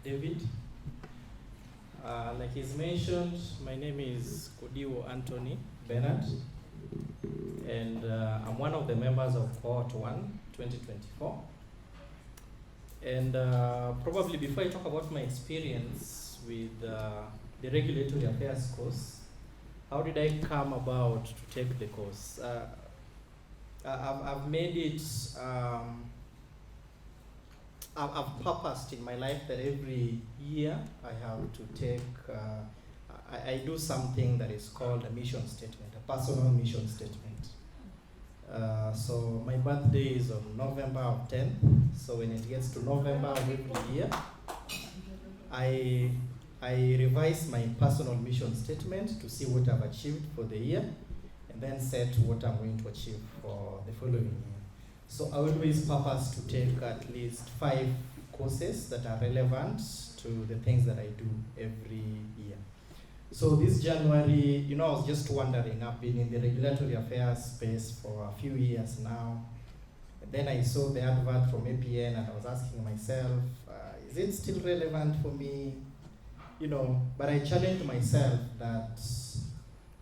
David. Like he's mentioned, my name is Kodiwo Antony Bernard, and I'm one of the members of Cohort 1, 2024. And probably before I talk about my experience with the Regulatory Affairs course, how did I come about to take the course? I've made it, I've purposed in my life that every year I have to take, I do something that is called a mission statement, a personal mission statement. So my birthday is on November of 10th, so when it gets to November of every year, I revise my personal mission statement to see what I've achieved for the year, and then set what I'm going to achieve for the following year. So I always purpose to take at least 5 courses that are relevant to the things that I do every year. So this January, I was just wondering, I've been in the regulatory affairs space for a few years now. And then I saw the advert from APN and I was asking myself, is it still relevant for me? But I challenged myself that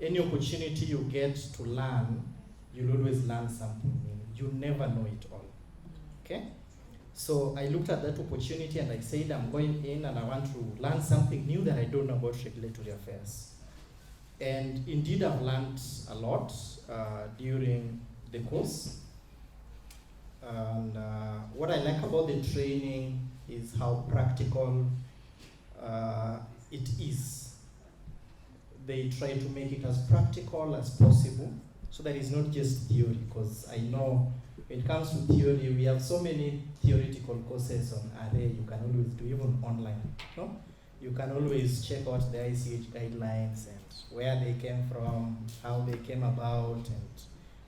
any opportunity you get to learn, you'll always learn something new. You never know it all, okay? So I looked at that opportunity and I said, I'm going in and I want to learn something new that I don't know about regulatory affairs. And indeed, I've learned a lot during the course. And what I like about the training is how practical it is. They try to make it as practical as possible, so that it's not just theory, because I know when it comes to theory, we have so many theoretical courses on array you can always do, even online. No? You can always check out the ICH guidelines and where they came from, how they came about, and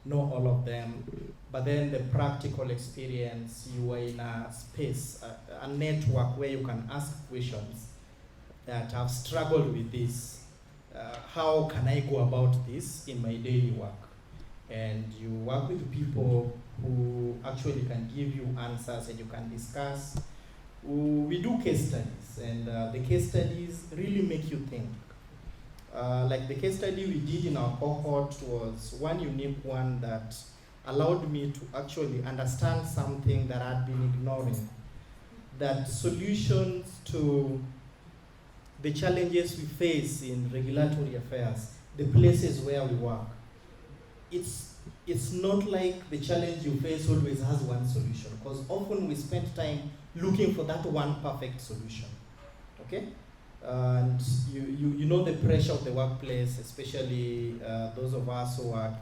know all of them. But then the practical experience, you are in a space, a network where you can ask questions that I've struggled with this. How can I go about this in my daily work? And you work with people who actually can give you answers and you can discuss. We do case studies, and the case studies really make you think. Like the case study we did in our cohort was one unique one that allowed me to actually understand something that I'd been ignoring. That solutions to the challenges we face in regulatory affairs, the places where we work, it's not like the challenge you face always has one solution, because often we spend time looking for that one perfect solution, okay? And you know the pressure of the workplace, especially those of us who work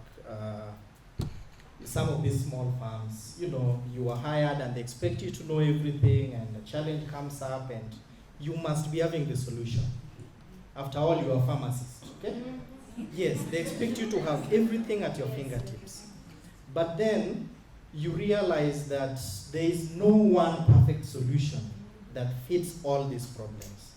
some of these small firms. You are hired and they expect you to know everything, and a challenge comes up and you must be having the solution. After all, you are a pharmacist, okay? Yes, they expect you to have everything at your fingertips. But then you realize that there is no one perfect solution that fits all these problems.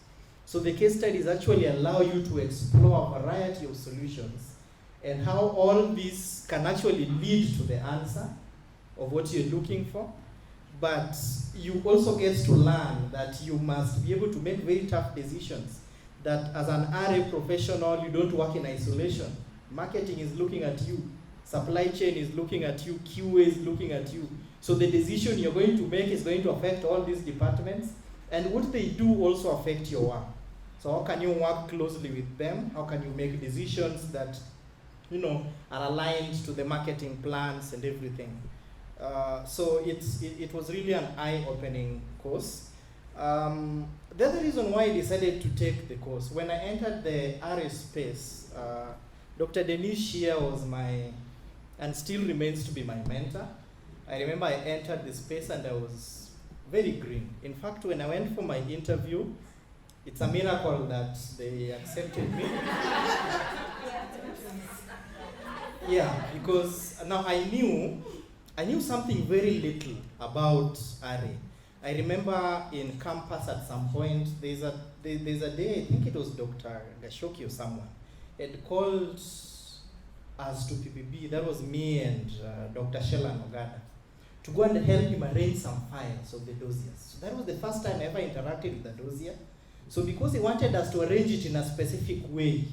So the case studies actually allow you to explore a variety of solutions and how all these can actually lead to the answer of what you're looking for. But you also get to learn that you must be able to make very tough decisions. That as an RA professional, you don't work in isolation. Marketing is looking at you. Supply chain is looking at you. QA is looking at you. So the decision you're going to make is going to affect all these departments. And what they do also affect your work. So how can you work closely with them? How can you make decisions that are aligned to the marketing plans and everything? So it was really an eye-opening course. The other reason why I decided to take the course, when I entered the RA space, Dr. Denise Shia was and still remains to be my mentor. I remember I entered the space and I was very green. In fact, when I went for my interview, it's a miracle that they accepted me. Yeah, because now I knew something very little about RA. I remember in campus at some point, there's a day, I think it was Dr. Gashoki or someone, had called us to PPB. That was me and Dr. Shelan Ogada, to go and help him arrange some files of the dossiers. So that was the first time I ever interacted with the dossier. So because he wanted us to arrange it in a specific way,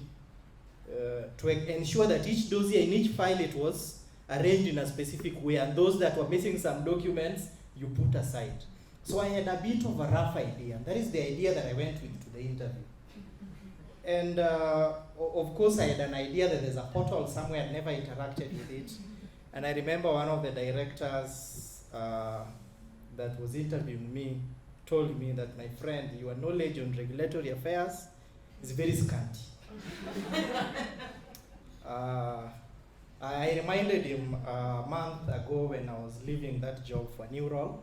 to ensure that each dossier in each file it was arranged in a specific way, and those that were missing some documents, you put aside. So I had a bit of a rough idea, and that is the idea that I went with to the interview. And of course I had an idea that there's a portal somewhere, I'd never interacted with it. And I remember one of the directors that was interviewing me told me that, my friend, your knowledge on regulatory affairs is very scanty. I reminded him a month ago when I was leaving that job for a new role,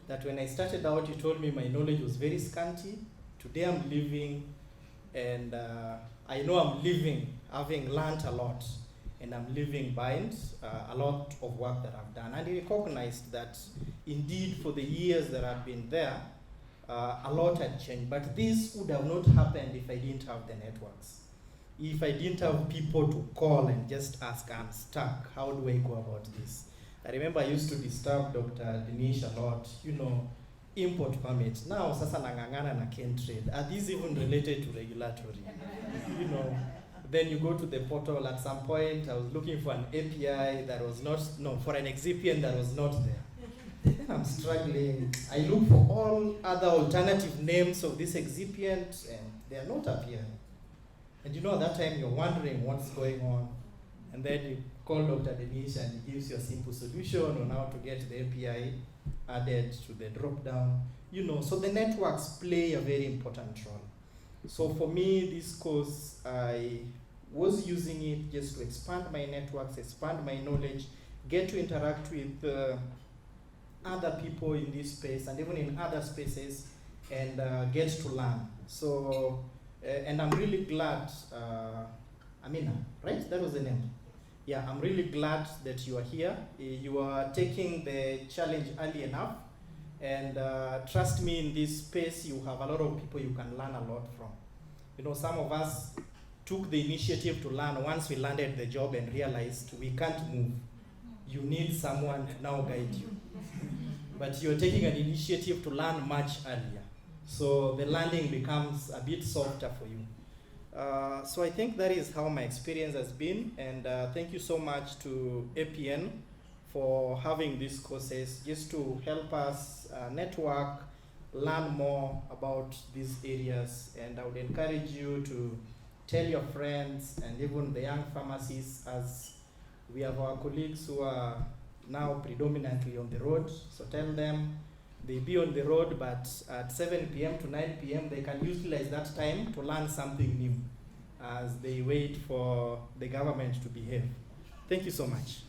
that when I started out, he told me my knowledge was very scanty. Today I'm leaving, and I know I'm leaving having learned a lot, and I'm leaving behind a lot of work that I've done. And he recognized that indeed for the years that I've been there, a lot had changed, but this would have not happened if I didn't have the networks. If I didn't have people to call and just ask, I'm stuck, how do I go about this? I remember I used to disturb Dr. Dinesh a lot, import permit. Now, sasa nangangana na Ken Trade. Are these even related to regulatory? Then you go to the portal. At some point, I was looking for an API that was not, for an excipient that was not there. Then I'm struggling. I look for all other alternative names of this excipient, and they are not appearing. And at that time, you're wondering what's going on. And then you call Dr. Dinesh, and he gives you a simple solution on how to get the API added to the drop-down. So the networks play a very important role. So for me, this course, I was using it just to expand my networks, expand my knowledge, get to interact with other people in this space and even in other spaces, and get to learn. So, and I'm really glad, Amina, right? That was the name. Yeah, I'm really glad that you are here. You are taking the challenge early enough, and trust me, in this space, you have a lot of people you can learn a lot from. Some of us took the initiative to learn once we landed the job and realized we can't move. You need someone to now guide you. But you're taking an initiative to learn much earlier. So the learning becomes a bit softer for you. So I think that is how my experience has been, and thank you so much to APN for having these courses just to help us network, learn more about these areas, and I would encourage you to tell your friends and even the young pharmacists, as we have our colleagues who are now predominantly on the road, so tell them they be on the road, but at 7 p.m. to 9 p.m. they can utilize that time to learn something new as they wait for the government to behave. Thank you so much.